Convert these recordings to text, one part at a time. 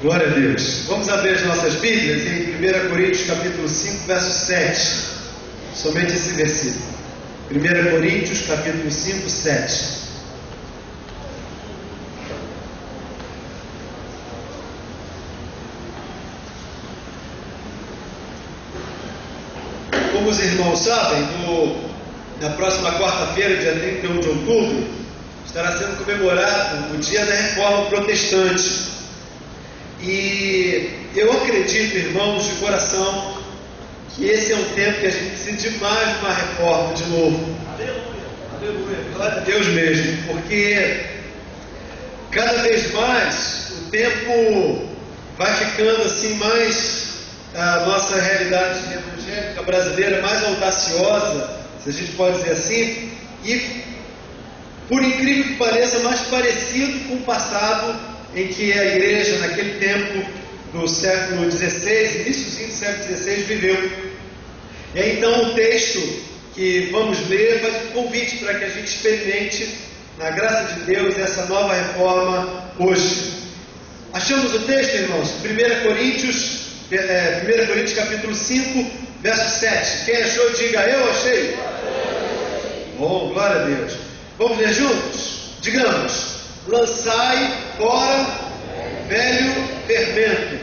Glória a Deus. Vamos abrir as nossas Bíblias em 1 Coríntios capítulo 5, verso 7. Somente esse versículo. 1 Coríntios capítulo 5, 7. Como os irmãos sabem, na próxima quarta-feira, dia 31 de outubro, estará sendo comemorado o Dia da Reforma Protestante. E eu acredito, irmãos, de coração, que esse é um tempo que a gente precisa de mais uma reforma de novo. Aleluia, aleluia, glória a Deus mesmo, porque cada vez mais o tempo vai ficando assim mais, a nossa realidade evangélica brasileira mais audaciosa, se a gente pode dizer assim, e por incrível que pareça, mais parecido com o passado em que a igreja, naquele tempo do século XVI, iníciozinho do século XVI, viveu. E aí, então, o texto que vamos ler faz um convite para que a gente experimente, na graça de Deus, essa nova reforma hoje. Achamos o texto, irmãos? 1 Coríntios capítulo 5, verso 7. Quem achou, diga: eu achei. Bom, glória a Deus. Vamos ler juntos? Digamos: lançai fora velho fermento,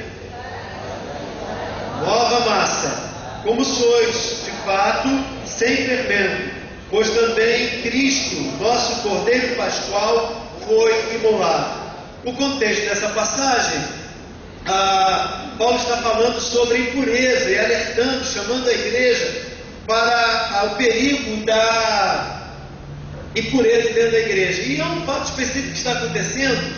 nova massa, como sois de fato sem fermento, pois também Cristo, nosso Cordeiro Pascual, foi imolado. O contexto dessa passagem, Paulo está falando sobre a impureza e alertando, chamando a igreja para o perigo da impureza dentro da igreja. E é um fato específico que está acontecendo.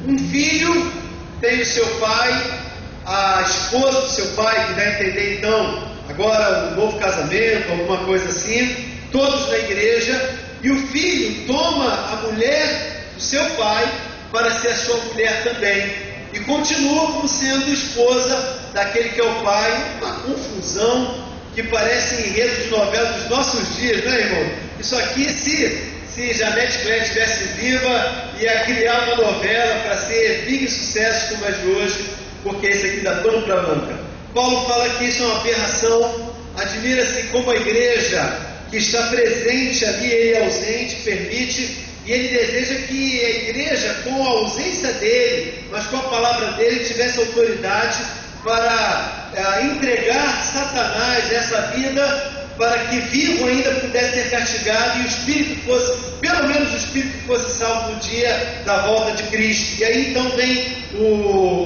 Um filho tem o seu pai, a esposa do seu pai, que vai entender então agora um novo casamento, alguma coisa assim, todos na igreja, e o filho toma a mulher do seu pai para ser a sua mulher também, e continua como sendo esposa daquele que é o pai. Uma confusão que parece enredo de novela dos nossos dias, né, irmão? Isso aqui, se Janete Claire estivesse viva, ia criar uma novela para ser big sucesso como é de hoje, porque esse aqui dá pano para manga. Paulo fala que isso é uma aberração. Admira-se como a igreja que está presente ali, ele é ausente, permite, e ele deseja que a igreja, com a ausência dele, mas com a palavra dele, tivesse autoridade para entregar Satanás essa vida, para que vivo ainda pudesse ser castigado e o espírito fosse, pelo menos o espírito fosse salvo no dia da volta de Cristo. E aí então vem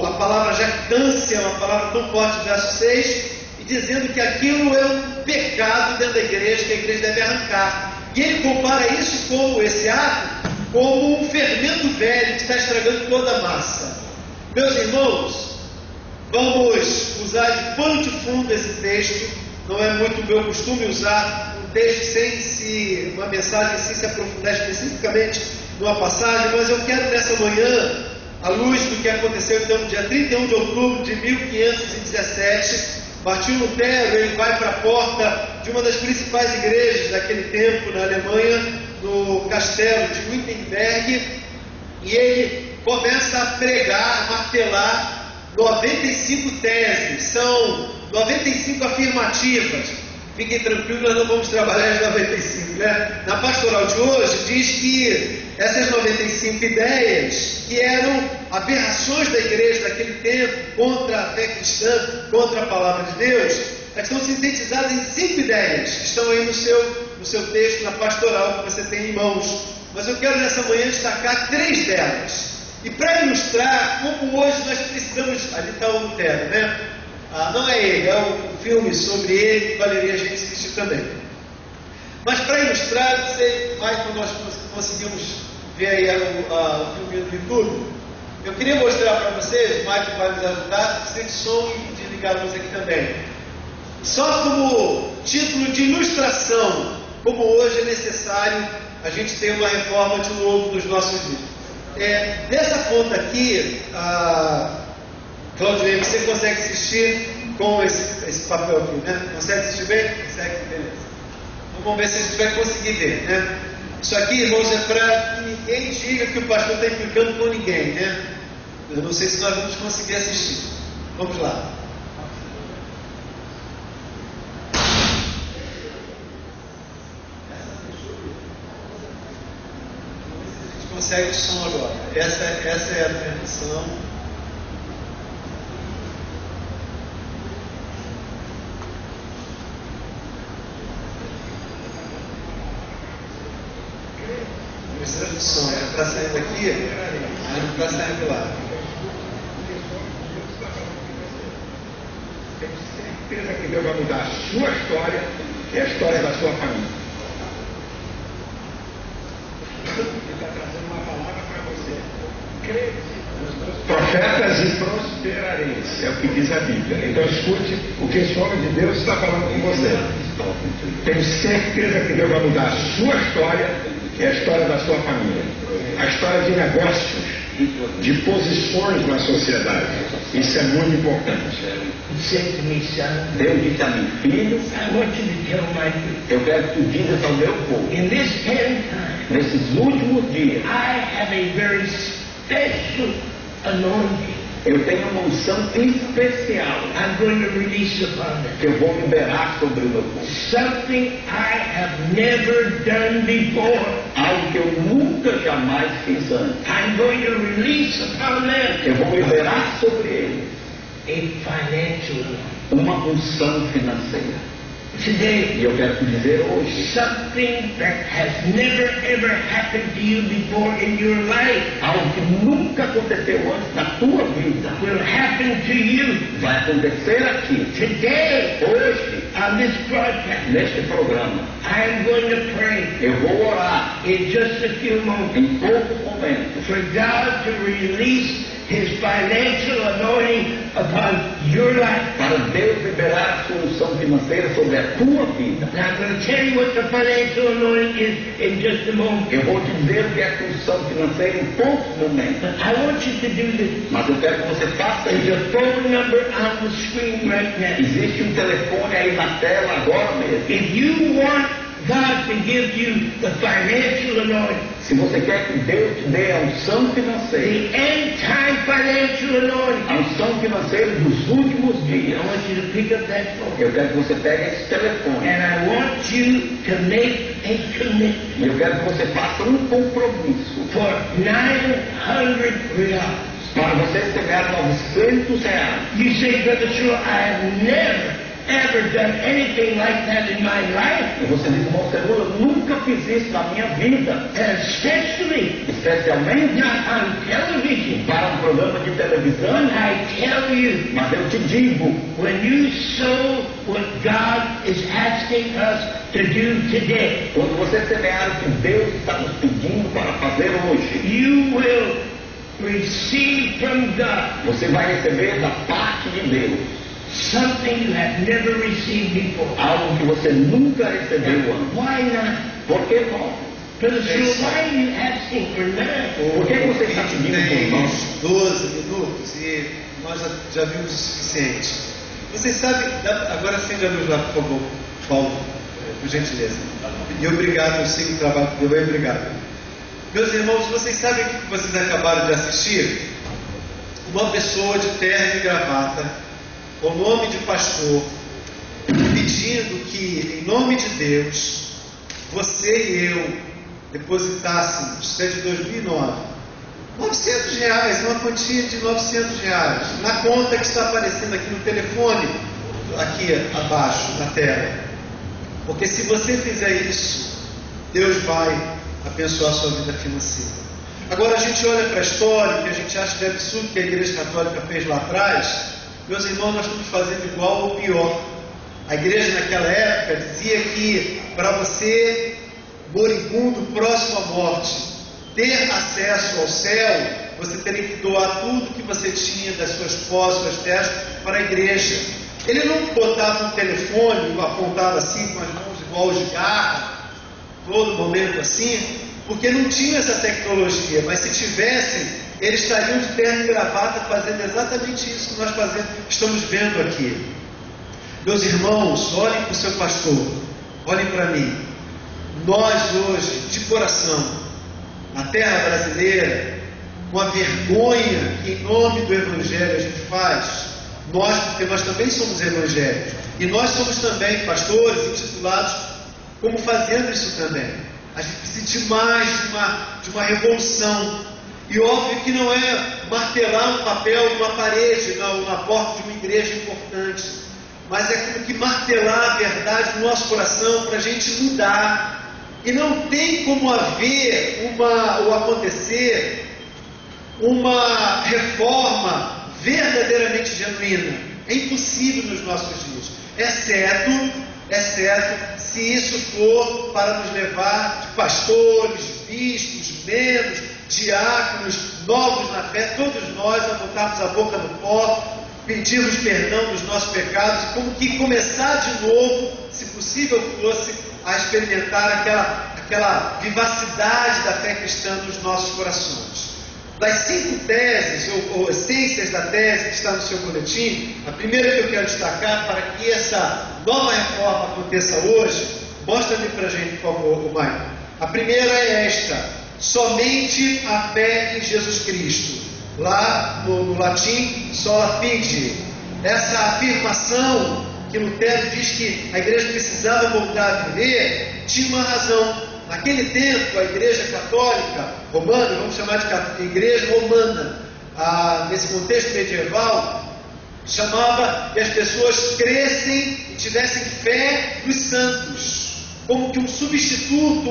a palavra jactância, uma palavra tão forte, verso 6, e dizendo que aquilo é um pecado dentro da igreja, que a igreja deve arrancar. E ele compara isso, como esse ato, como um fermento velho que está estragando toda a massa. Meus irmãos, vamos usar de pano de fundo esse texto. Não é muito meu costume usar um texto sem uma mensagem, sem se aprofundar especificamente numa passagem, mas eu quero nessa manhã, à luz do que aconteceu então no dia 31 de outubro de 1517, Martinho Lutero, ele vai para a porta de uma das principais igrejas daquele tempo na Alemanha, no castelo de Wittenberg, e ele começa a pregar, a martelar 95 teses, são 95 afirmativas. Fiquem tranquilos, nós não vamos trabalhar as 95, né? Na pastoral de hoje diz que essas 95 ideias, que eram aberrações da igreja daquele tempo, contra a fé cristã, contra a palavra de Deus, elas estão sintetizadas em 5 ideias, que estão aí no seu texto, na pastoral, que você tem em mãos. Mas eu quero nessa manhã destacar 3 delas. E para ilustrar como hoje nós precisamos... Ali está o Lutero, né? Não é ele, é um filme sobre ele que valeria a gente assistir também. Mas para ilustrar, não sei, Michael, nós conseguimos ver aí o filme do YouTube. Eu queria mostrar para vocês, o Michael vai nos ajudar, precisa de som e de ligar a luz aqui também. Só como título de ilustração, como hoje é necessário a gente ter uma reforma de novo nos nossos dias. Dessa ponta aqui, Claudio, você consegue assistir com esse papel aqui, né? Consegue assistir bem? Consegue, beleza. Então, vamos ver se a gente vai conseguir ver, né? Isso aqui, irmãos, é para que ninguém diga que o pastor está implicando com ninguém, né? Eu não sei se nós vamos conseguir assistir. Vamos lá. A gente consegue o som agora. Essa é a transmissão. Precisa do som. Era para sair daqui, mas não está saindo lá. Tenho certeza que Deus vai mudar a sua história e a história da sua família. Ele está trazendo uma palavra para você. Crede nos meus profetas e prosperareis, é o que diz a Bíblia. Então escute o que esse homem de Deus está falando com você. Tenho certeza que Deus vai mudar a sua história e a história da sua família. A história de negócios, de posições na sociedade. Isso é muito importante. Deus disse a mim, filho, eu quero que tu digas ao meu povo, nesses últimos dias, eu tenho uma unção especial que eu vou liberar sobre o meu povo. Algo que eu nunca jamais fiz antes. Eu vou liberar sobre eles uma unção financeira. E eu quero te dizer hoje, algo que nunca aconteceu antes na tua vida vai acontecer aqui, hoje, neste programa. Eu vou orar em poucos momentos for God to release His financial anointing upon your life. Para Deus liberar a sua unção financeira sobre a tua vida. Now I'm going to tell you what the financial anointing is in just a moment. Eu vou te dizer o que é a unção financeira em poucos momentos. But I want you to do this. Mas eu quero que você faça There's isso. a phone number on the screen right now. Existe um telefone aí na tela agora mesmo. If you want God to give you the financial anointing, Se você quer que Deus te dê a unção financeira, the end time financial anointing, a unção financeira dos últimos I dias, want you to pick up that phone. eu quero que você pegue esse telefone. And I want you to make a commitment E eu quero que você faça um compromisso for 900 reais. para você pegar R$900. You say, Brother Shul, I have never ever done anything like that in my life, E você diz, irmão Celula, eu nunca fiz isso na minha vida, especially especialmente not on television. para um programa de televisão. But I tell you, Mas eu te digo, when you sow what God is asking us to do today, quando você semear o que Deus está nos pedindo para fazer hoje, you will receive from God você vai receber da parte de Deus something you have never received before. algo que você nunca recebeu antes. Why not? Por que não? Brother Shul, why are you asking for that? Por que você está pedindo Tem por uns nós? 12 minutos e nós já vimos o suficiente. Vocês sabem, agora acende a luz lá, por favor, Paulo, por gentileza. E obrigado, eu sigo o trabalho que deu, obrigado. Meus irmãos, vocês sabem o que vocês acabaram de assistir? Uma pessoa de terno e gravata, com nome de pastor, pedindo que, em nome de Deus, você e eu depositássemos, isso é de 2009, R$900, uma quantia de R$900, na conta que está aparecendo aqui no telefone, aqui abaixo na tela. Porque se você fizer isso, Deus vai abençoar a sua vida financeira. Agora a gente olha para a história, que a gente acha que é absurdo que a Igreja Católica fez lá atrás. Meus irmãos, nós estamos fazendo igual ou pior. A igreja naquela época dizia que para você, moribundo próximo à morte, ter acesso ao céu, você teria que doar tudo que você tinha das suas posses, suas terras, para a igreja. Ele não botava um telefone, apontava assim com as mãos igual de garra, todo momento assim, porque não tinha essa tecnologia, mas se tivessem, eles estariam de terno e gravata fazendo exatamente isso que nós estamos vendo aqui. Meus irmãos, olhem para o seu pastor, olhem para mim. Nós hoje, de coração, na terra brasileira, com a vergonha que em nome do Evangelho a gente faz, porque nós também somos evangélicos, e nós somos também pastores intitulados como fazendo isso também. A gente precisa demais de uma revolução, e óbvio que não é martelar um papel numa parede, na porta de uma igreja importante, mas é como que martelar a verdade no nosso coração para a gente mudar. E não tem como haver ou acontecer uma reforma verdadeiramente genuína. É impossível nos nossos dias, exceto se isso for para nos levar de pastores, bispos, membros, diáconos, novos na fé, todos nós a botarmos a boca no pó, pedirmos perdão dos nossos pecados, e como que começar de novo, se possível fosse, a experimentar aquela vivacidade da fé cristã nos nossos corações. Das 5 teses, ou essências da tese que está no seu boletim, a primeira que eu quero destacar para que essa nova reforma aconteça hoje, mostra-me para a gente, por favor, Maicon. A primeira é esta: somente a fé em Jesus Cristo. Lá no latim, sola fide. Essa afirmação que Lutero diz que a igreja precisava voltar a viver, tinha uma razão. Naquele tempo, a igreja católica romana, vamos chamar de igreja romana, nesse contexto medieval, chamava que as pessoas crescem e tivessem fé nos santos, como que um substituto,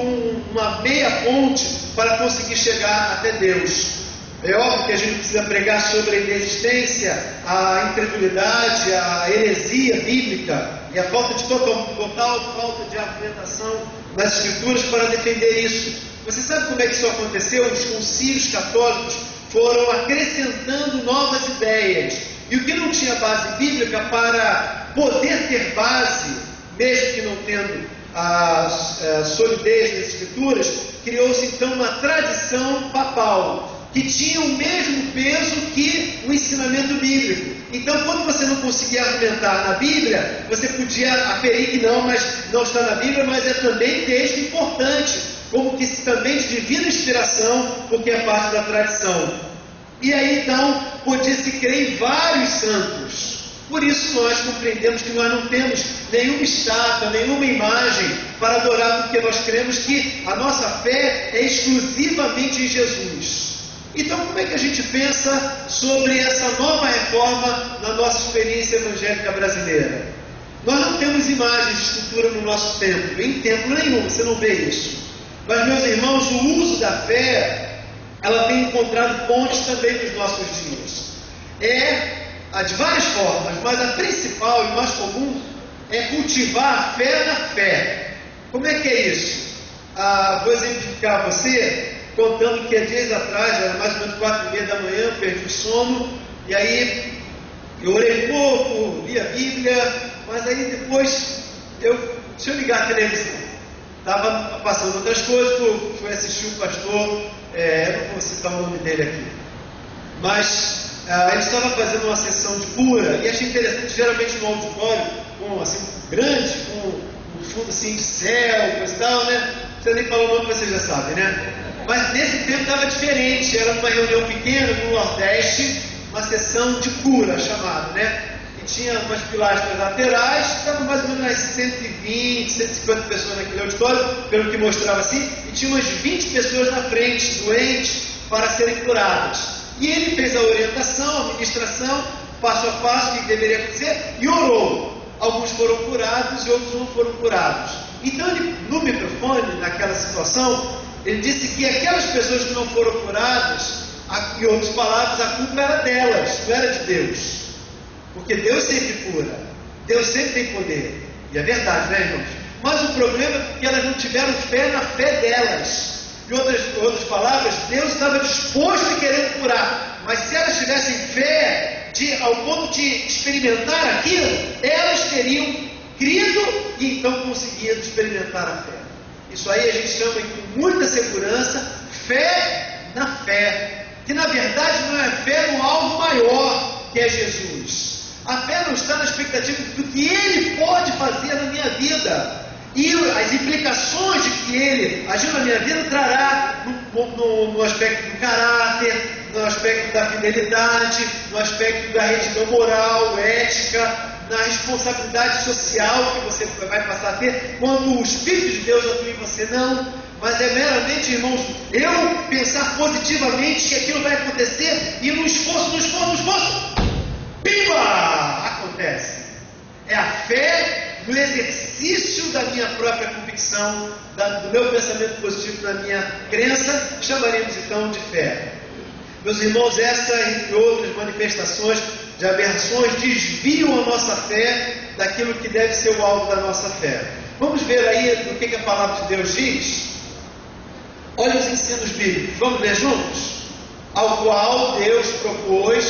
uma meia ponte para conseguir chegar até Deus. É óbvio que a gente precisa pregar sobre a inexistência, a incredulidade, a heresia bíblica e a total falta de argumentação nas Escrituras para defender isso. Você sabe como é que isso aconteceu? Os concílios católicos foram acrescentando novas ideias. E o que não tinha base bíblica, para poder ter base, mesmo que não tendo a solidez das Escrituras, criou-se então uma tradição papal, que tinha o mesmo peso que o ensinamento bíblico. Então, quando você não conseguia argumentar na Bíblia, você podia aferir que não, mas não está na Bíblia, mas é também texto importante, como que também de divina inspiração, porque é parte da tradição. E aí, então, podia-se crer em vários santos. Por isso nós compreendemos que nós não temos nenhuma estátua, nenhuma imagem para adorar, porque nós cremos que a nossa fé é exclusivamente em Jesus. Então, como é que a gente pensa sobre essa nova reforma na nossa experiência evangélica brasileira? Nós não temos imagens de escultura no nosso templo, em templo nenhum, você não vê isso. Mas, meus irmãos, o uso da fé, ela tem encontrado pontes também nos nossos dias. De várias formas, mas a principal e mais comum é cultivar a fé na fé. Como é que é isso? Vou exemplificar a você, contando que há dias atrás, era mais ou menos 4h30 da manhã, perdi o sono, e aí eu orei um pouco, li a Bíblia, mas aí depois deixa eu ligar a televisão. Estava passando outras coisas, fui assistir um pastor, eu não vou citar o nome dele aqui, mas ele estava fazendo uma sessão de cura, e achei interessante, geralmente no auditório, grande, com um fundo assim de céu, coisa e tal, né? Não precisa nem falar o nome, você já sabe, né? Mas nesse tempo estava diferente, era uma reunião pequena no Nordeste, uma sessão de cura chamada, né? E tinha umas pilastras laterais, estava mais ou menos umas 120, 150 pessoas naquele auditório, pelo que mostrava assim, e tinha umas 20 pessoas na frente, doentes, para serem curadas. E ele fez a orientação, a ministração, passo a passo, o que deveria acontecer, e orou. Alguns foram curados e outros não foram curados. Então ele, no microfone, naquela situação, ele disse que aquelas pessoas que não foram curadas, em outras palavras, a culpa era delas, não era de Deus. Porque Deus sempre cura, Deus sempre tem poder. E é verdade, né, irmãos? Mas o problema é que elas não tiveram fé na fé delas. Em outras palavras, Deus estava disposto e querendo curar. Mas se elas tivessem fé ao ponto de experimentar aquilo, elas teriam crido e então conseguido experimentar a fé. Isso aí a gente chama com muita segurança fé na fé, que na verdade não é fé no alvo maior, que é Jesus. A fé não está na expectativa do que Ele pode fazer na minha vida e as implicações de que Ele agindo na minha vida trará no aspecto do caráter, no aspecto da fidelidade, no aspecto da retidão moral, ética, na responsabilidade social que você vai passar a ter quando o Espírito de Deus atua em você. Não, mas é meramente, irmãos, eu pensar positivamente que aquilo vai acontecer e no esforço, pimba, acontece. É a fé no exercício da minha própria convicção, do meu pensamento positivo, da minha crença, chamaremos então de fé. Meus irmãos, essa, entre outras manifestações de aberrações, desviam a nossa fé daquilo que deve ser o alvo da nossa fé. Vamos ver aí do que a palavra de Deus diz? Olha os ensinos bíblicos, vamos ler juntos? Ao qual Deus propôs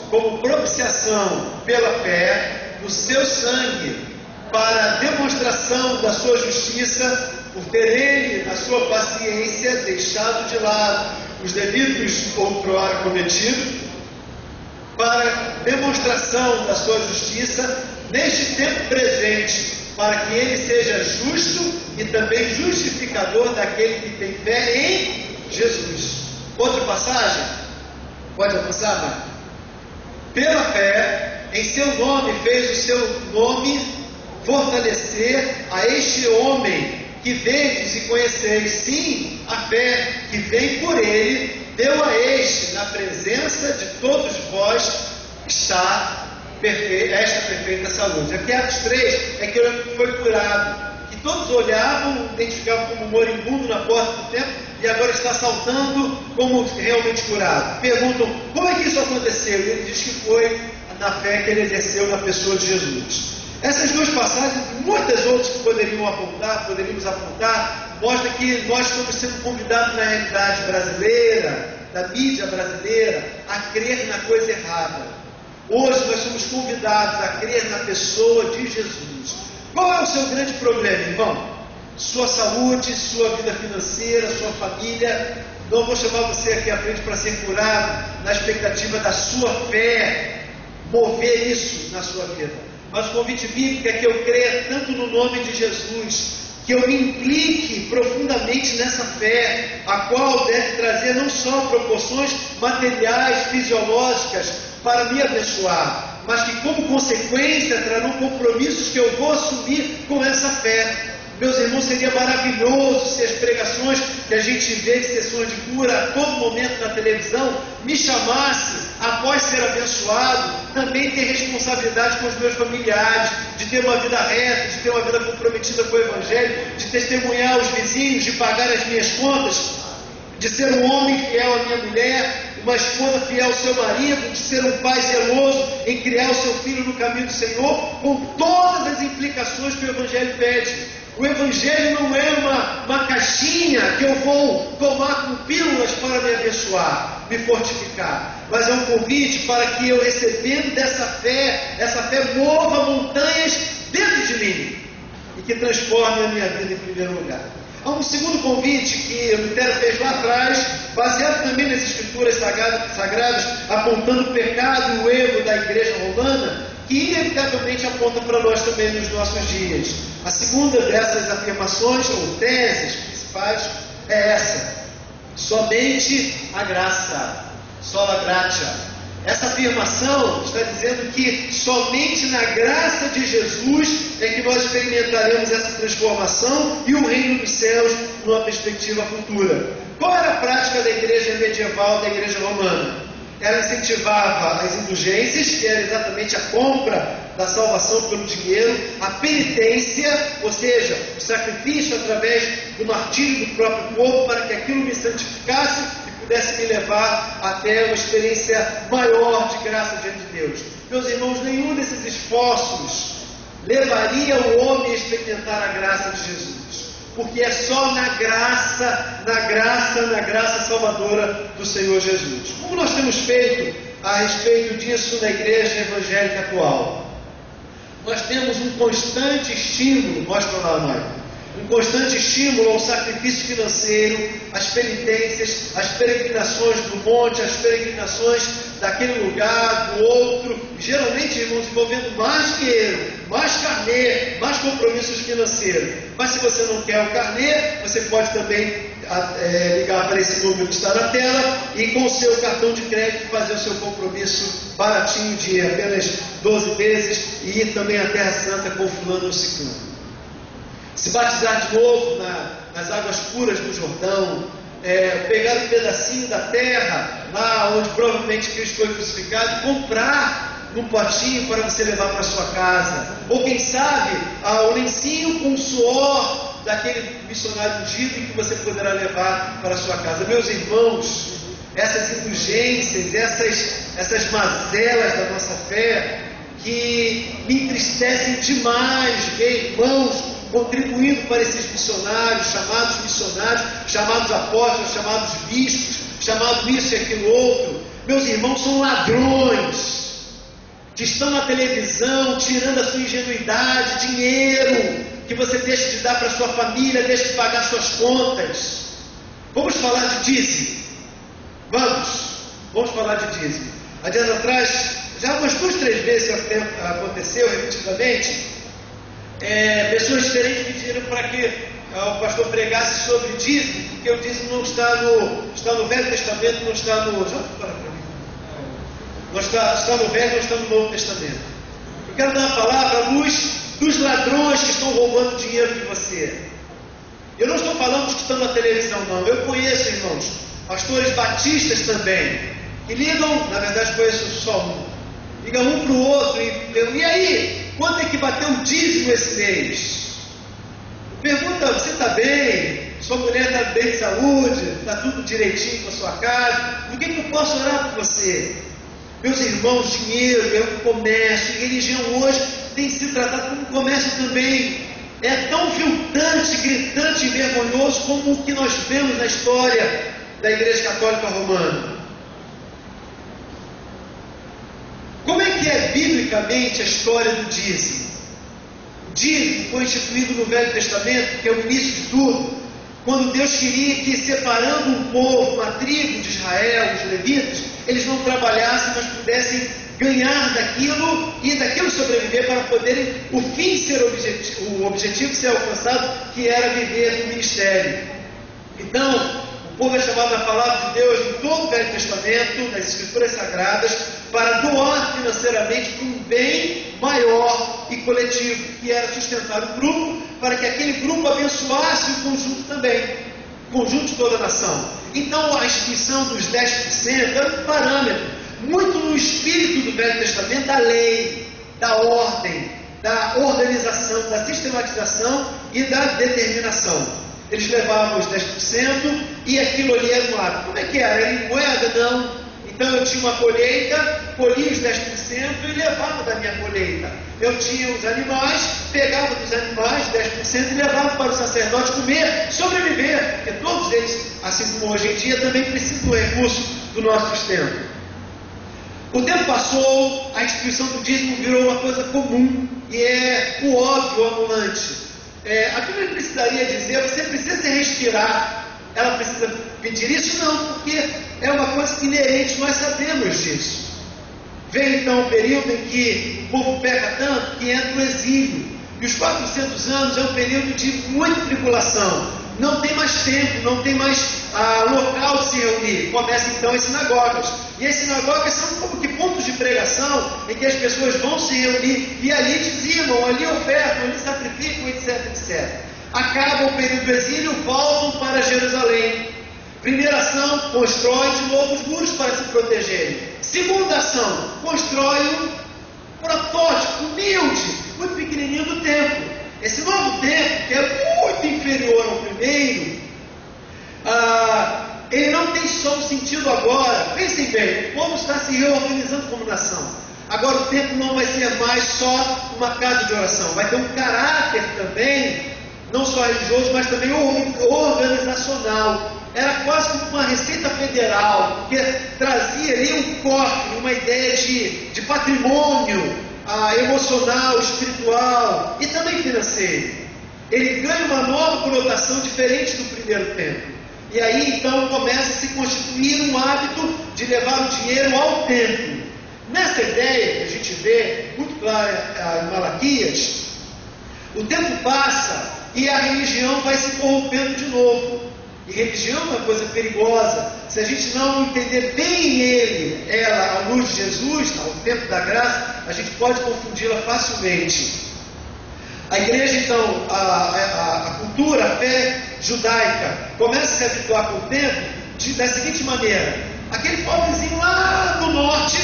como propiciação pela fé no seu sangue, para a demonstração da sua justiça, por ter ele, na sua paciência, deixado de lado os delitos outrora cometidos, para demonstração da sua justiça neste tempo presente, para que ele seja justo e também justificador daquele que tem fé em Jesus. Outra passagem? Pode avançar, Marcos? Pela fé, em seu nome fez o seu nome fortalecer a este homem que vedes e conheceis. Sim, a fé que vem por ele deu a este, na presença de todos vós, está esta perfeita saúde. Aqui Atos 3 é que ele foi curado, que todos olhavam, identificavam como moribundo na porta do templo, e agora está saltando como realmente curado. Perguntam, como é que isso aconteceu? E ele diz que foi na fé que ele exerceu na pessoa de Jesus. Essas duas passagens, muitas outras que poderíamos apontar, mostram que nós estamos sendo convidados na realidade brasileira, da mídia brasileira, a crer na coisa errada. Hoje nós somos convidados a crer na pessoa de Jesus. Qual é o seu grande problema, irmão? Sua saúde, sua vida financeira, sua família. Não vou chamar você aqui à frente para ser curado, na expectativa da sua fé mover isso na sua vida. Mas o convite bíblico é que eu creia tanto no nome de Jesus, que eu me implique profundamente nessa fé, a qual deve trazer não só proporções materiais, fisiológicas, para me abençoar, mas que como consequência trarão compromissos que eu vou assumir com essa fé. Meus irmãos, seria maravilhoso se as pregações que a gente vê de sessões de cura a todo momento na televisão me chamasse, após ser abençoado, também ter responsabilidade com os meus familiares, de ter uma vida reta, de ter uma vida comprometida com o Evangelho, de testemunhar os vizinhos, de pagar as minhas contas, de ser um homem fiel à minha mulher, uma esposa fiel ao seu marido, de ser um pai zeloso em criar o seu filho no caminho do Senhor, com todas as implicações que o Evangelho pede. O Evangelho não é uma caixinha que eu vou tomar com pílulas para me abençoar, me fortificar, mas é um convite para que eu, recebendo dessa fé, essa fé mova montanhas dentro de mim e que transforme a minha vida em primeiro lugar. Há um segundo convite que Lutero fez lá atrás, baseado também nas escrituras sagradas, apontando o pecado e o erro da igreja romana, que inevitavelmente aponta para nós também nos nossos dias. A segunda dessas afirmações, ou teses principais, é essa: somente a graça, sola gratia. Essa afirmação está dizendo que somente na graça de Jesus é que nós experimentaremos essa transformação e o reino dos céus numa perspectiva futura. Qual era a prática da igreja medieval, da igreja romana? Ela incentivava as indulgências, que era exatamente a compra da salvação pelo dinheiro, a penitência, ou seja, o sacrifício através do martírio do próprio corpo, para que aquilo me santificasse e pudesse me levar até uma experiência maior de graça diante de Deus. Meus irmãos, nenhum desses esforços levaria o homem a experimentar a graça de Jesus, porque é só na graça salvadora do Senhor Jesus. Como nós temos feito a respeito disso na igreja evangélica atual? Nós temos um constante estímulo, mostra lá, Maicon, um constante estímulo ao sacrifício financeiro, às penitências, às peregrinações do monte, às peregrinações daquele lugar, do outro, geralmente, irmãos, envolvendo mais dinheiro, mais carnê, mais compromissos financeiros. Mas se você não quer o carnê, você pode também ligar para esse número que está na tela e com o seu cartão de crédito fazer o seu compromisso baratinho de apenas 12 vezes e ir também à Terra Santa com fulano ou ciclano. Se batizar de novo nas águas puras do Jordão, pegar um pedacinho da terra, lá onde provavelmente Cristo foi crucificado, comprar num potinho para você levar para sua casa, ou quem sabe, um lencinho com o suor daquele missionário ungido que você poderá levar para a sua casa. Meus irmãos, essas indulgências, essas mazelas da nossa fé, que me entristecem demais ver irmãos contribuindo para esses missionários, chamados apóstolos, chamados bispos, chamado isso e aquilo outro. Meus irmãos são ladrões, que estão na televisão tirando a sua ingenuidade, dinheiro que você deixa de dar para a sua família, deixa de pagar suas contas. Vamos falar de dízimo. Vamos falar de dízimo. Há dias atrás, já umas 2, 3 vezes aconteceu repetidamente, pessoas diferentes pediram para que o pastor pregasse sobre dízimo, porque o dízimo não está no Velho Testamento, não está no... Não está no Velho, não está no Novo Testamento. Eu quero dar uma palavra à luz dos ladrões que estão roubando dinheiro de você. Eu não estou falando dos que estão na televisão, não. Eu conheço, irmãos, pastores batistas também, que ligam, na verdade conheço só um, ligam um para o outro e perguntam: e aí, quanto é que bateu o dízimo esse mês? Pergunta: você está bem? Sua mulher está bem de saúde? Está tudo direitinho com a sua casa? Do que eu posso orar por você? Meus irmãos, dinheiro é um comércio, e religião hoje tem sido tratada como comércio também. É tão filtrante, gritante e vergonhoso como o que nós vemos na história da Igreja Católica Romana. Como é que é biblicamente a história do dízimo? O dízimo foi instituído no Velho Testamento, que é o início de tudo, quando Deus queria que, separando um povo, uma tribo de Israel, os levitas, eles não trabalhassem, mas pudessem ganhar daquilo e daquilo sobreviver para poderem, o fim ser o objetivo ser alcançado, que era viver no ministério. Então, o povo é chamado na palavra de Deus em todo o Velho Testamento, nas Escrituras Sagradas, para doar financeiramente para um bem maior e coletivo, que era sustentar o grupo, para que aquele grupo abençoasse o conjunto também, o conjunto de toda a nação. Então a instituição dos 10% era um parâmetro, muito no espírito do Velho Testamento, da lei, da ordem, da organização, da sistematização e da determinação. Eles levavam os 10% e aquilo ali era um hábito. Como é que era? Era em moeda? Não. Então eu tinha uma colheita, colhia os 10% e levava da minha colheita. Eu tinha os animais, pegava dos animais 10% e levava para o sacerdote comer, sobreviver, porque todos eles, assim como hoje em dia, também precisam do recurso do nosso sustento. O tempo passou, a instituição do dízimo virou uma coisa comum e é o óbvio ambulante. A Bíblia precisaria dizer: você precisa se respirar. Ela precisa pedir isso? Não, porque é uma coisa inerente, nós sabemos disso. Vem então um período em que o povo peca tanto que entra no exílio, e os 400 anos é um período de muita tribulação. Não tem mais tempo, não tem mais local de se reunir. Começa então as sinagogas, e as sinagogas são como que pontos de pregação em que as pessoas vão se reunir e ali dizimam, ali ofertam, ali sacrificam, etc, etc. Acaba o período do exílio, voltam para Jerusalém. Primeira ação, constrói de novo os muros para se protegerem. Segunda ação, constrói um protótipo humilde, muito pequenininho do templo. Esse novo templo, que é muito inferior ao primeiro, ele não tem só um sentido agora. Pensem bem, o povo está se reorganizando como nação. Agora o templo não vai ser mais só uma casa de oração, vai ter um caráter também, não só religioso, mas também organizacional. Era quase como uma receita federal, que trazia ali um corte, uma ideia de patrimônio emocional, espiritual e também financeiro. Ele ganha uma nova conotação diferente do primeiro templo. E aí então começa a se constituir um hábito de levar o dinheiro ao templo. Nessa ideia que a gente vê muito clara em Malaquias, o tempo passa e a religião vai se corrompendo de novo. E religião é uma coisa perigosa. Se a gente não entender bem ela à luz de Jesus, ao tempo da graça, a gente pode confundi-la facilmente. A igreja, então, a cultura, a fé judaica, começa a se habituar com o tempo da seguinte maneira: aquele pobrezinho lá do norte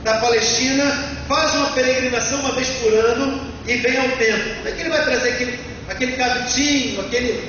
da Palestina faz uma peregrinação uma vez por ano e vem ao templo. Como é que ele vai trazer aquele cabritinho,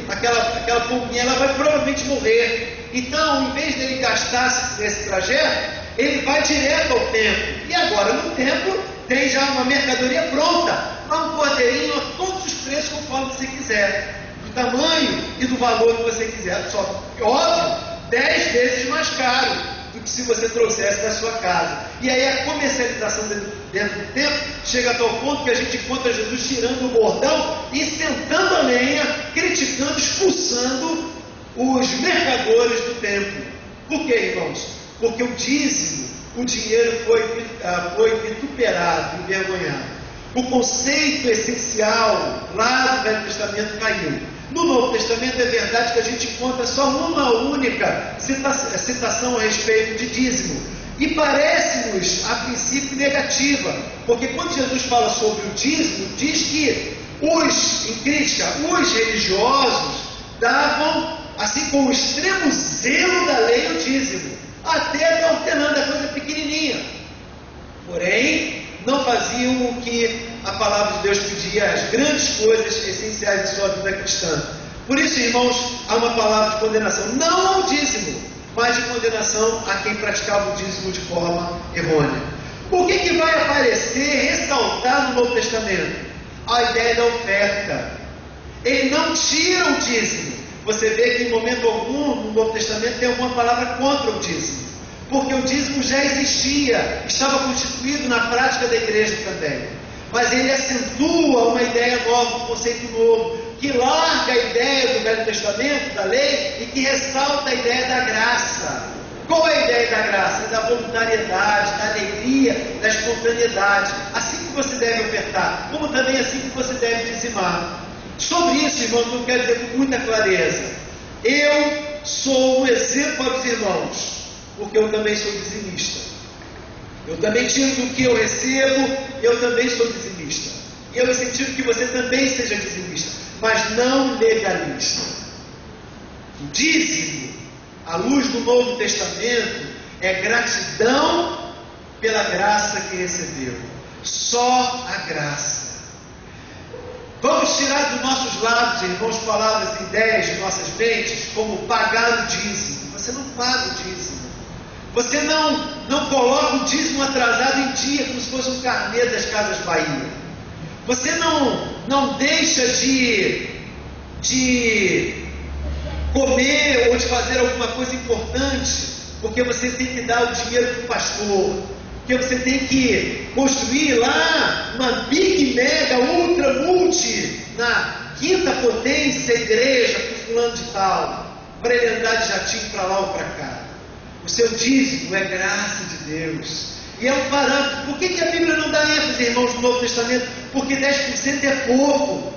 aquela pombinha? Ela vai provavelmente morrer. Então, em vez dele gastar nesse trajeto, ele vai direto ao templo. E agora, no templo, tem já uma mercadoria pronta. Há um cordeirinho a todos os preços, conforme você quiser, do tamanho e do valor que você quiser. Só, óbvio, 10 vezes mais caro do que se você trouxesse da sua casa. E aí a comercialização dentro do templo chega a tal ponto que a gente encontra Jesus tirando o bordão e sentando a lenha, criticando, expulsando os mercadores do templo. Por quê, irmãos? Porque o dízimo, o dinheiro foi vituperado, envergonhado. O conceito essencial lá do Velho Testamento caiu. No Novo Testamento é verdade que a gente encontra só uma única citação a respeito de dízimo. E parece-nos, a princípio, negativa, porque quando Jesus fala sobre o dízimo, diz que em crítica, os religiosos davam, assim, com o extremo zelo da lei, o dízimo, até alternando a coisa pequenininha. Porém, não faziam o que a palavra de Deus pedia, as grandes coisas essenciais de sua vida cristã. Por isso, irmãos, há uma palavra de condenação, não ao dízimo, mas de condenação a quem praticava o dízimo de forma errônea. O que vai aparecer, ressaltar no Novo Testamento? A ideia da oferta. Ele não tira o dízimo. Você vê que em momento algum no Novo Testamento tem alguma palavra contra o dízimo, porque o dízimo já existia, estava constituído na prática da igreja também. Mas ele acentua uma ideia nova, um conceito novo, que larga a ideia do Velho Testamento, da lei, e que ressalta a ideia da graça. Qual é a ideia da graça? Da voluntariedade, da alegria, da espontaneidade. Assim que você deve ofertar, como também assim que você deve dizimar. Sobre isso, irmãos, eu quero dizer com muita clareza: eu sou um exemplo para os irmãos, porque eu também sou dizimista. Eu também tiro do que eu recebo, eu também sou dizimista. E eu incentivo que você também seja dizimista, mas não legalista. O dízimo, à luz do Novo Testamento, é gratidão pela graça que recebeu. Só a graça. Vamos tirar dos nossos lábios, irmãos, palavras e ideias de nossas mentes, como pagar o dízimo. Você não paga o dízimo. Você não coloca o dízimo atrasado em dia, como se fosse um carnê das Casas Bahia. Você não deixa de comer ou de fazer alguma coisa importante, porque você tem que dar o dinheiro para o pastor, porque você tem que construir lá uma big, mega, ultra, multi, na quinta potência igreja para o fulano de tal, para ele andar de jatinho para lá ou para cá. O seu dízimo é graça de Deus. E é um parâmetro. Por que a Bíblia não dá ênfase, irmãos, no Novo Testamento? Porque 10% é pouco.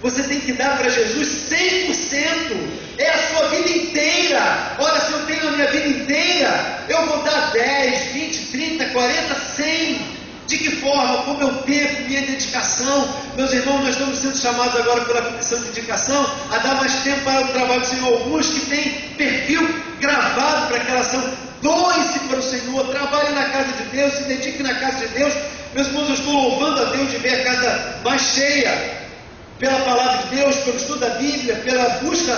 Você tem que dar para Jesus 100%. É a sua vida inteira. Ora, se eu tenho a minha vida inteira, eu vou dar 10, 20, 30, 40, 100. De que forma? Com meu tempo, minha dedicação. Meus irmãos, nós estamos sendo chamados agora pela comissão de dedicação a dar mais tempo para o trabalho do Senhor. Alguns que têm perfil gravado para aquela ação, doem-se para o Senhor, trabalhem na casa de Deus, se dediquem na casa de Deus. Meus irmãos, eu estou louvando a Deus de ver a casa mais cheia, pela palavra de Deus, pelo estudo da Bíblia, pela busca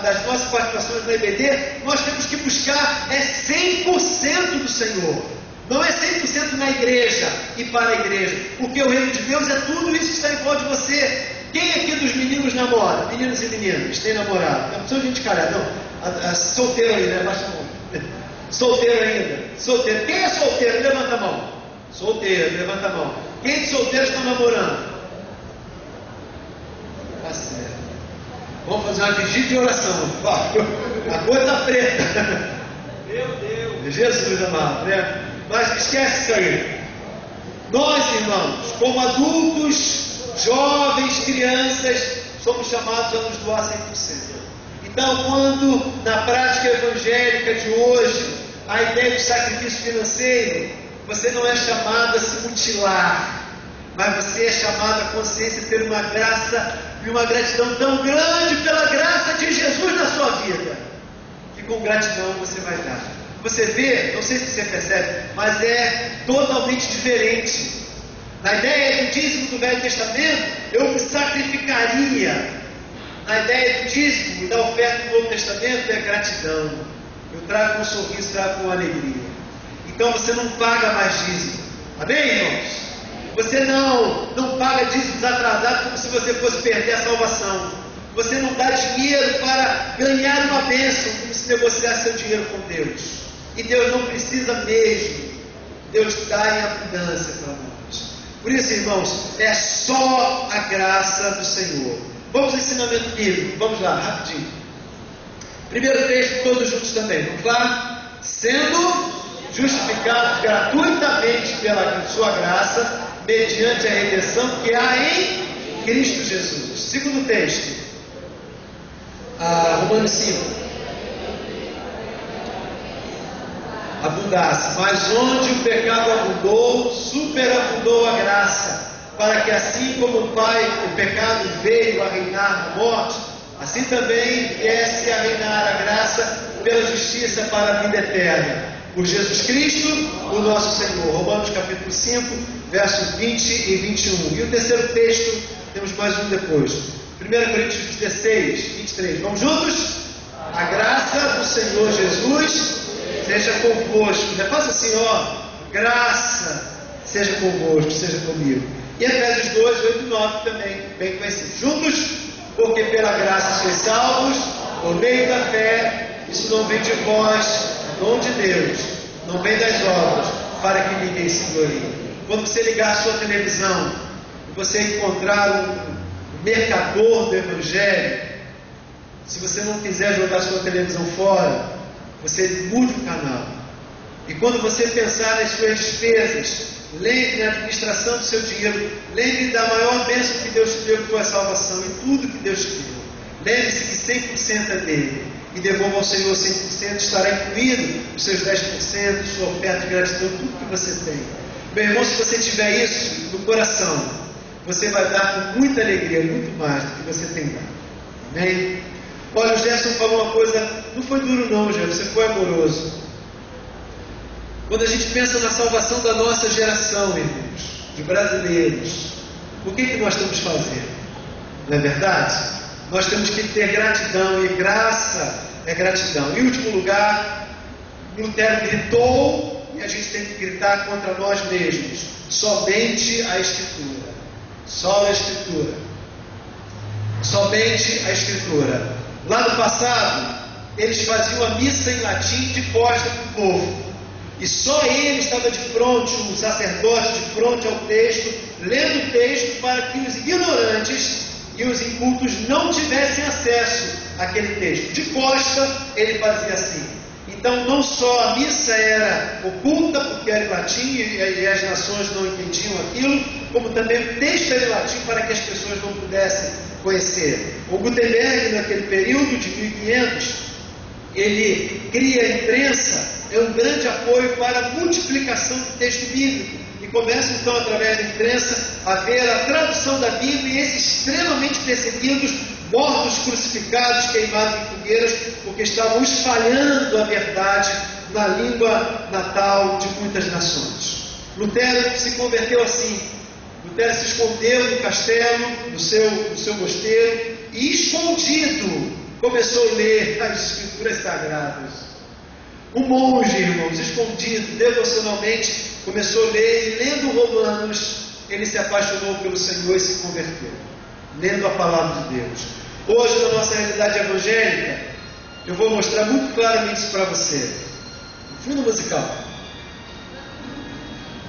das nossas participações na EBD. Nós temos que buscar 100% do Senhor. Não é 100% na igreja e para a igreja, porque o reino de Deus é tudo isso que está em volta de você. Quem aqui dos meninos namora? Meninos e meninas, tem namorado? Não precisa de gente calhar, não. Solteiro ainda, né? Baixa a mão. Solteiro ainda. Solteiro. Quem é solteiro? Levanta a mão. Solteiro, levanta a mão. Quem de solteiro está namorando? Tá certo. Vamos fazer uma vigília de oração. A coisa está preta. Meu Deus. Jesus amado, né? Mas esquece isso aí. Nós, irmãos, como adultos, jovens, crianças, somos chamados a nos doar 100%. E Então, quando na prática evangélica de hoje, a ideia de sacrifício financeiro, você não é chamado a se mutilar, mas você é chamado a consciência ter uma graça e uma gratidão tão grande pela graça de Jesus na sua vida, que com gratidão você vai dar. Você vê, não sei se você percebe, mas é totalmente diferente. Na ideia do dízimo do Velho Testamento, eu me sacrificaria. Na ideia do dízimo e da oferta do Novo Testamento é gratidão. Eu trago um sorriso, trago uma alegria. Então você não paga mais dízimo. Amém, irmãos? Você não paga dízimos atrasados como se você fosse perder a salvação. Você não dá dinheiro para ganhar uma bênção, como se negociasse seu dinheiro com Deus. E Deus não precisa mesmo. Deus dá em abundância para nós. Por isso, irmãos, é só a graça do Senhor. Vamos ao ensinamento bíblico. Vamos lá, rapidinho. Primeiro texto, todos juntos também. Vamos lá? Sendo justificados gratuitamente pela sua graça, mediante a redenção que há em Cristo Jesus. Segundo texto, Romanos 5. Abundasse, mas onde o pecado abundou, superabundou a graça, para que assim como o pecado veio a reinar na morte, assim também viesse a reinar a graça pela justiça para a vida eterna, por Jesus Cristo, o nosso Senhor. Romanos capítulo 5, versos 20 e 21. E o terceiro texto, temos mais um depois. 1 Coríntios 16, 23. Vamos juntos? A graça do Senhor Jesus seja convosco. Faça assim, graça seja convosco, seja comigo. E Efésios 2, 8 e 9 também, bem conhecidos. Juntos, porque pela graça sois salvos, por meio da fé. Isso não vem de vós, é dom de Deus, não vem das obras, para que ninguém se glorie. Quando você ligar a sua televisão e você encontrar um mercador do Evangelho, se você não quiser jogar a sua televisão fora, você muda o canal. E quando você pensar nas suas despesas, lembre na administração do seu dinheiro, lembre da maior bênção que Deus te deu, que foi a salvação, e tudo que Deus te deu. Lembre-se que 100% é dele. E devolva ao Senhor 100%, estará incluído os seus 10%, sua oferta de gratidão, tudo que você tem. Meu irmão, se você tiver isso no coração, você vai dar com muita alegria, muito mais do que você tem dado. Amém? Olha, o Gerson falou uma coisa, não foi duro não, Gerson, você foi amoroso. Quando a gente pensa na salvação da nossa geração, irmãos, de brasileiros, o que nós estamos fazendo? Não é verdade? Nós temos que ter gratidão, e graça é gratidão. Em último lugar, Lutero gritou, e a gente tem que gritar contra nós mesmos: somente a Escritura. Só a Escritura. Somente a Escritura. Lá no passado, eles faziam a missa em latim de costa para o povo. E só ele estava de frente, o sacerdote de frente ao texto, lendo o texto para que os ignorantes e os incultos não tivessem acesso àquele texto. De costa, ele fazia assim. Então, não só a missa era oculta, porque era em latim e as nações não entendiam aquilo, como também o texto era em latim para que as pessoas não pudessem conhecer. O Gutenberg, naquele período de 1500, ele cria a imprensa, é um grande apoio para a multiplicação do texto bíblico. E começa então, através da imprensa, a ver a tradução da Bíblia, e esses extremamente perseguidos, mortos, crucificados, queimados em fogueiras, porque estavam espalhando a verdade na língua natal de muitas nações. Lutero se converteu assim. Lutero se escondeu no castelo, no seu mosteiro, e escondido começou a ler as Escrituras Sagradas. Um monge, irmãos, escondido, devocionalmente, começou a ler, e lendo Romanos, ele se apaixonou pelo Senhor e se converteu, lendo a palavra de Deus. Hoje, na nossa realidade evangélica, eu vou mostrar muito claramente isso para você. Fundo musical.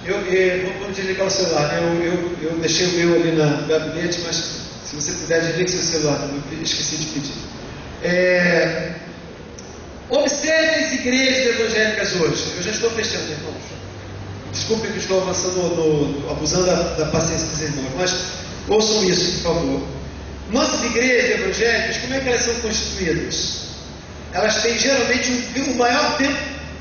Vou desligar o celular. Eu deixei o meu ali no gabinete, mas se você puder, desligue seu celular, eu esqueci de pedir. Observe as igrejas evangélicas hoje. Eu já estou fechando, irmãos. Desculpem que estou avançando, abusando da paciência dos irmãos, mas ouçam isso, por favor. Nossas igrejas evangélicas, como é que elas são constituídas? Elas têm geralmente o maior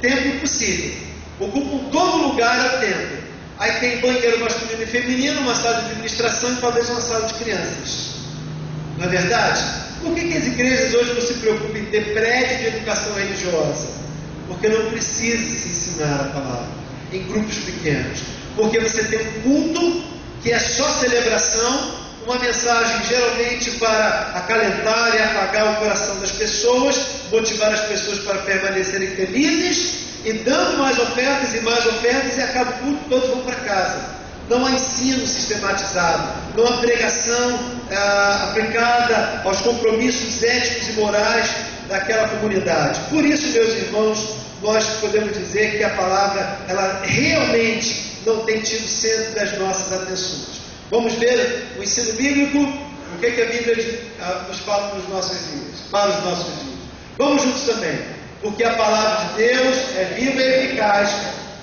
templo possível. Ocupam todo lugar ao templo. Aí tem banheiro masculino e feminino, uma sala de administração e talvez uma sala de crianças. Não é verdade? Por que as igrejas hoje não se preocupam em ter prédio de educação religiosa? Porque não precisa se ensinar a palavra em grupos pequenos. Porque você tem um culto que é só celebração, uma mensagem geralmente para acalentar e apagar o coração das pessoas, motivar as pessoas para permanecerem felizes, e dando mais ofertas e acaba o culto, todos vão para casa. Não há ensino sistematizado, não há pregação aplicada aos compromissos éticos e morais daquela comunidade. Por isso, meus irmãos, nós podemos dizer que a palavra, ela realmente não tem tido centro das nossas atenções. Vamos ver o ensino bíblico, o que a Bíblia nos fala para os nossos dias. Vamos juntos também, porque a palavra de Deus é viva e eficaz,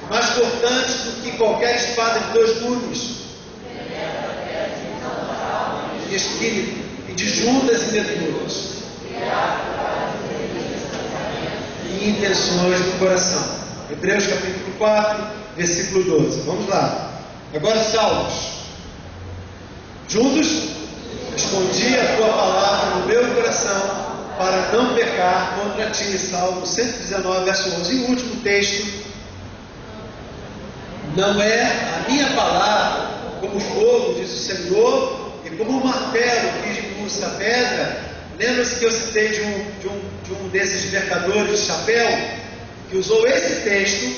mais cortante do que qualquer espada de 2 gumes, de espírito, e de juntas e medulas, e intenções do coração. Hebreus capítulo 4, versículo 12. Vamos lá. Agora, salmos. Juntos, escondi a tua palavra no meu coração para não pecar contra ti. Salmo 119, verso 11. E o último texto: não é a minha palavra como fogo, diz o Senhor, e como um martelo que esmiuça a pedra. Lembra-se que eu citei de um desses mercadores de chapéu que usou esse texto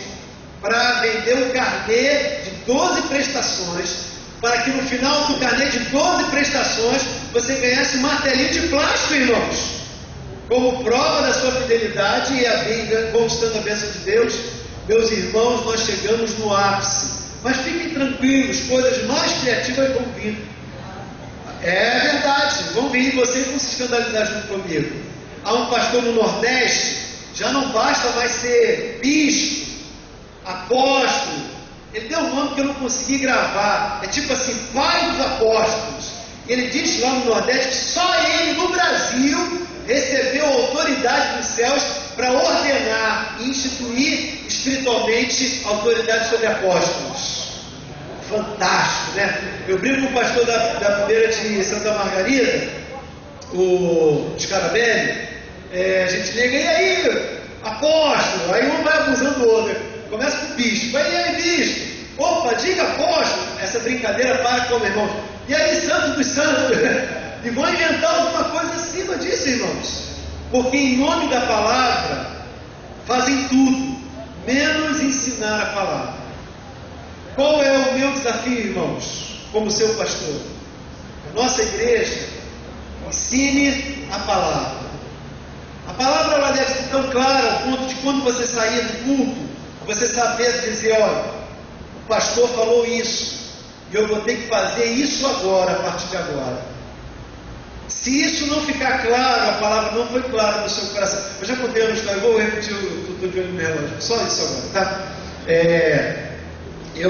para vender um carnê de 12 prestações, para que no final do carnê de 12 prestações você ganhasse um martelinho de plástico, irmãos, como prova da sua fidelidade e conquistando a bênção de Deus. Meus irmãos, nós chegamos no ápice, mas fiquem tranquilos, coisas mais criativas vão vir. É verdade, vão vir, e vocês vão se escandalizar junto comigo. Há um pastor no Nordeste, já não basta mais ser bispo, apóstolo. Ele deu um nome que eu não consegui gravar, é tipo assim, pai dos apóstolos. Ele diz lá no Nordeste que só ele no Brasil recebeu a autoridade dos céus para ordenar e instituir espiritualmente a autoridade sobre apóstolos. Fantástico, né? Eu brinco com o pastor da primeira de Santa Margarida, o Scarabelli, a gente liga, e aí, apóstolo? Aí um vai abusando do outro, começa com o bispo, aí bispo, opa, diga apóstolo, essa brincadeira para com irmãos, e aí santo dos santos, e vão inventar alguma coisa acima disso, irmãos, porque em nome da palavra fazem tudo, menos ensinar a palavra. Qual é o meu desafio, irmãos, como seu pastor? A nossa igreja ensine a palavra. A palavra, ela deve ser tão clara ao ponto de quando você sair do culto, você saber dizer: olha, o pastor falou isso, e eu vou ter que fazer isso agora, a partir de agora. Se isso não ficar claro, a palavra não foi clara no seu coração. Eu já contei uma história, vou repetir, estou de olho no relógio, só isso agora, tá? Eu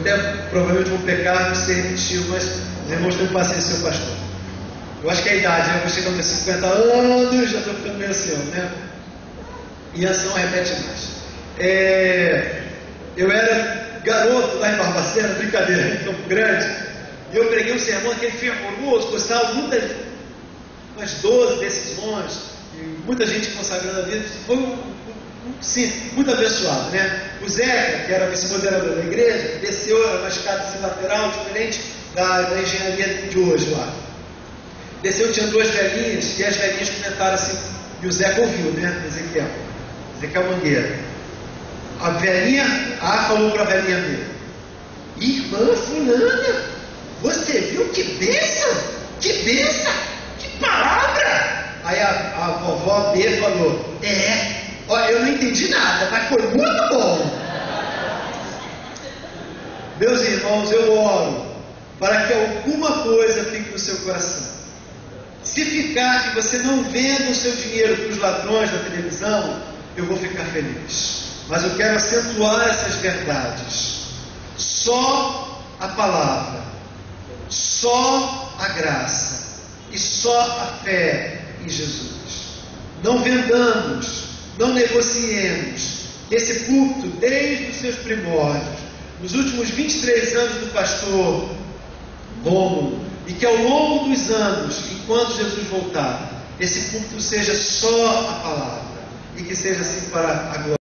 até provavelmente vou pecar de ser repetitivo, mas os irmãos têm paciência, seu pastor. Eu acho que é a idade, né? Eu vou chegando a 50 anos, já estou ficando meio assim, né? E assim não repete mais. Eu era garoto lá em Barbacena, brincadeira, em Campo Grande, e eu preguei um sermão, aquele fervoroso, gostava umas 12 decisões, e muita gente consagrando a vida. Foi sim, muito abençoado, né? O Zeca, que era vice-moderador da igreja, desceu uma escada assim, lateral, diferente da engenharia de hoje lá. Desceu, tinha 2 velhinhas, e as velhinhas comentaram assim, e o Zeca ouviu, né? Ezequiel Mangueira. A velhinha A falou para a velhinha B: irmã fulana, você viu que bênção? Que bênção? Que palavra! Aí a vovó B falou: olha, eu não entendi nada, mas foi muito bom. Meus irmãos, eu oro para que alguma coisa fique no seu coração. Se ficar que você não venda o seu dinheiro para os ladrões da televisão, eu vou ficar feliz. Mas eu quero acentuar essas verdades. Só a palavra, só a graça e só a fé em Jesus. Não vendamos, não negociemos. Esse púlpito, desde os seus primórdios, nos últimos 23 anos do pastor Rômulo, e que ao longo dos anos, enquanto Jesus voltar, esse púlpito seja só a palavra, e que seja assim para a glória.